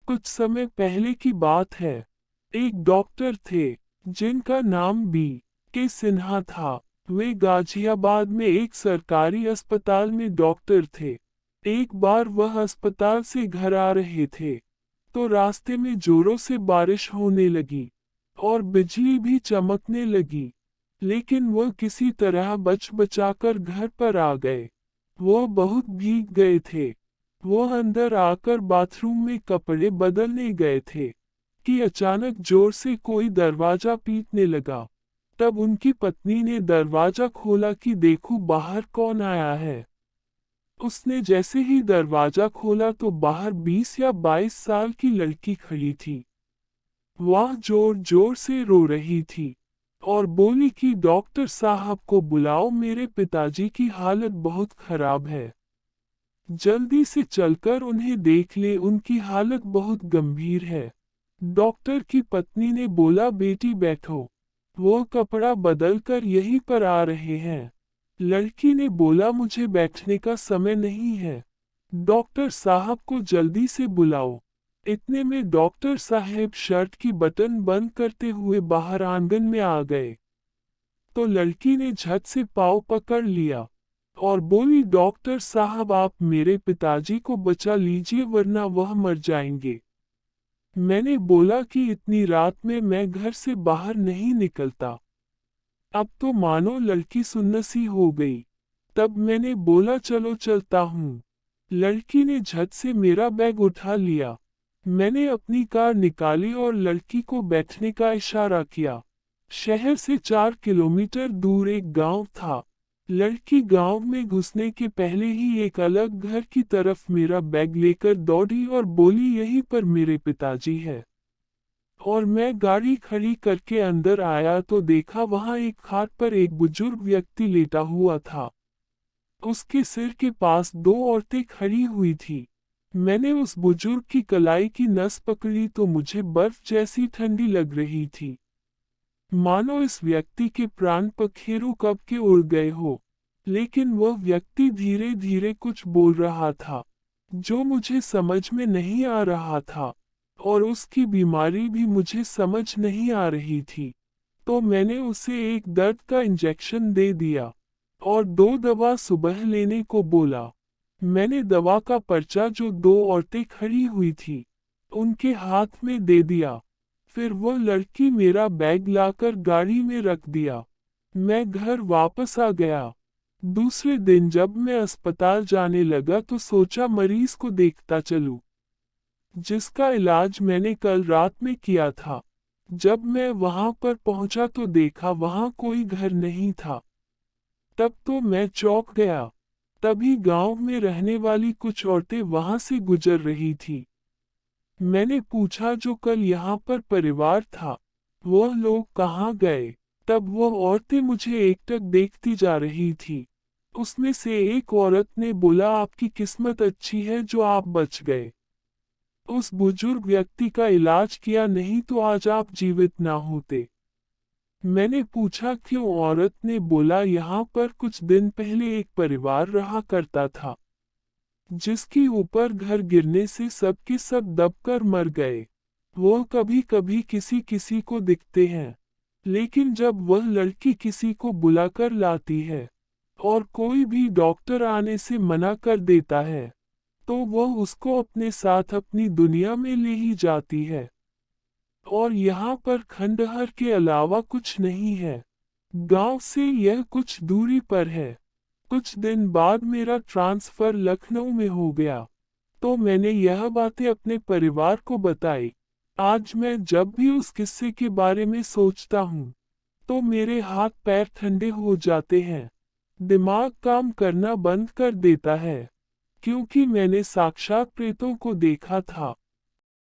कुछ समय पहले की बात है। एक डॉक्टर थे जिनका नाम B.K. सिन्हा था। वे गाजियाबाद में एक सरकारी अस्पताल में डॉक्टर थे। एक बार वह अस्पताल से घर आ रहे थे तो रास्ते में जोरों से बारिश होने लगी और बिजली भी चमकने लगी, लेकिन वह किसी तरह बच बचाकर घर पर आ गए। वह बहुत भीग गए थे। वह अंदर आकर बाथरूम में कपड़े बदलने गए थे कि अचानक जोर से कोई दरवाजा पीटने लगा। तब उनकी पत्नी ने दरवाजा खोला कि देखो बाहर कौन आया है। उसने जैसे ही दरवाजा खोला तो बाहर 20 या 22 साल की लड़की खड़ी थी। वह जोर जोर से रो रही थी और बोली कि डॉक्टर साहब को बुलाओ, मेरे पिताजी की हालत बहुत खराब है। जल्दी से चलकर उन्हें देख ले, उनकी हालत बहुत गंभीर है। डॉक्टर की पत्नी ने बोला बेटी बैठो, वो कपड़ा बदलकर यहीं पर आ रहे हैं। लड़की ने बोला मुझे बैठने का समय नहीं है, डॉक्टर साहब को जल्दी से बुलाओ। इतने में डॉक्टर साहब शर्ट की बटन बंद करते हुए बाहर आंगन में आ गए। तो लड़की ने झट से पाँव पकड़ लिया और बोली डॉक्टर साहब आप मेरे पिताजी को बचा लीजिए वरना वह मर जाएंगे। मैंने बोला कि इतनी रात में मैं घर से बाहर नहीं निकलता। अब तो मानो लड़की सुन्नसी हो गई। तब मैंने बोला चलो चलता हूँ। लड़की ने झट से मेरा बैग उठा लिया। मैंने अपनी कार निकाली और लड़की को बैठने का इशारा किया। शहर से 4 किलोमीटर दूर एक गांव था। लड़की गांव में घुसने के पहले ही एक अलग घर की तरफ मेरा बैग लेकर दौड़ी और बोली यहीं पर मेरे पिताजी है। और मैं गाड़ी खड़ी करके अंदर आया तो देखा वहां एक खाट पर एक बुजुर्ग व्यक्ति लेटा हुआ था। उसके सिर के पास 2 औरतें खड़ी हुई थी। मैंने उस बुजुर्ग की कलाई की नस पकड़ी तो मुझे बर्फ जैसी ठंडी लग रही थी, मानो इस व्यक्ति के प्राण पखेरु कब के उड़ गए हो। लेकिन वह व्यक्ति धीरे धीरे कुछ बोल रहा था जो मुझे समझ में नहीं आ रहा था और उसकी बीमारी भी मुझे समझ नहीं आ रही थी। तो मैंने उसे एक दर्द का इंजेक्शन दे दिया और 2 दवा सुबह लेने को बोला। मैंने दवा का पर्चा जो 2 औरतें खड़ी हुई थी उनके हाथ में दे दिया। फिर वह लड़की मेरा बैग लाकर गाड़ी में रख दिया। मैं घर वापस आ गया। दूसरे दिन जब मैं अस्पताल जाने लगा तो सोचा मरीज को देखता चलूं, जिसका इलाज मैंने कल रात में किया था। जब मैं वहां पर पहुंचा तो देखा वहां कोई घर नहीं था। तब तो मैं चौंक गया। तभी गांव में रहने वाली कुछ औरतें वहां से गुजर रही थी। मैंने पूछा जो कल यहाँ पर परिवार था वह लोग कहाँ गए। तब वह औरतें मुझे एकटक देखती जा रही थी। उसमें से एक औरत ने बोला आपकी किस्मत अच्छी है जो आप बच गए। उस बुजुर्ग व्यक्ति का इलाज किया नहीं तो आज आप जीवित ना होते। मैंने पूछा क्यों। औरत ने बोला यहाँ पर कुछ दिन पहले एक परिवार रहा करता था जिसके ऊपर घर गिरने से सबके सब दबकर मर गए। वह कभी कभी किसी किसी को दिखते हैं, लेकिन जब वह लड़की किसी को बुलाकर लाती है और कोई भी डॉक्टर आने से मना कर देता है तो वह उसको अपने साथ अपनी दुनिया में ले ही जाती है। और यहाँ पर खंडहर के अलावा कुछ नहीं है। गांव से यह कुछ दूरी पर है। कुछ दिन बाद मेरा ट्रांसफर लखनऊ में हो गया तो मैंने यह बातें अपने परिवार को बताई। आज मैं जब भी उस किस्से के बारे में सोचता हूँ तो मेरे हाथ पैर ठंडे हो जाते हैं। दिमाग काम करना बंद कर देता है, क्योंकि मैंने साक्षात प्रेतों को देखा था।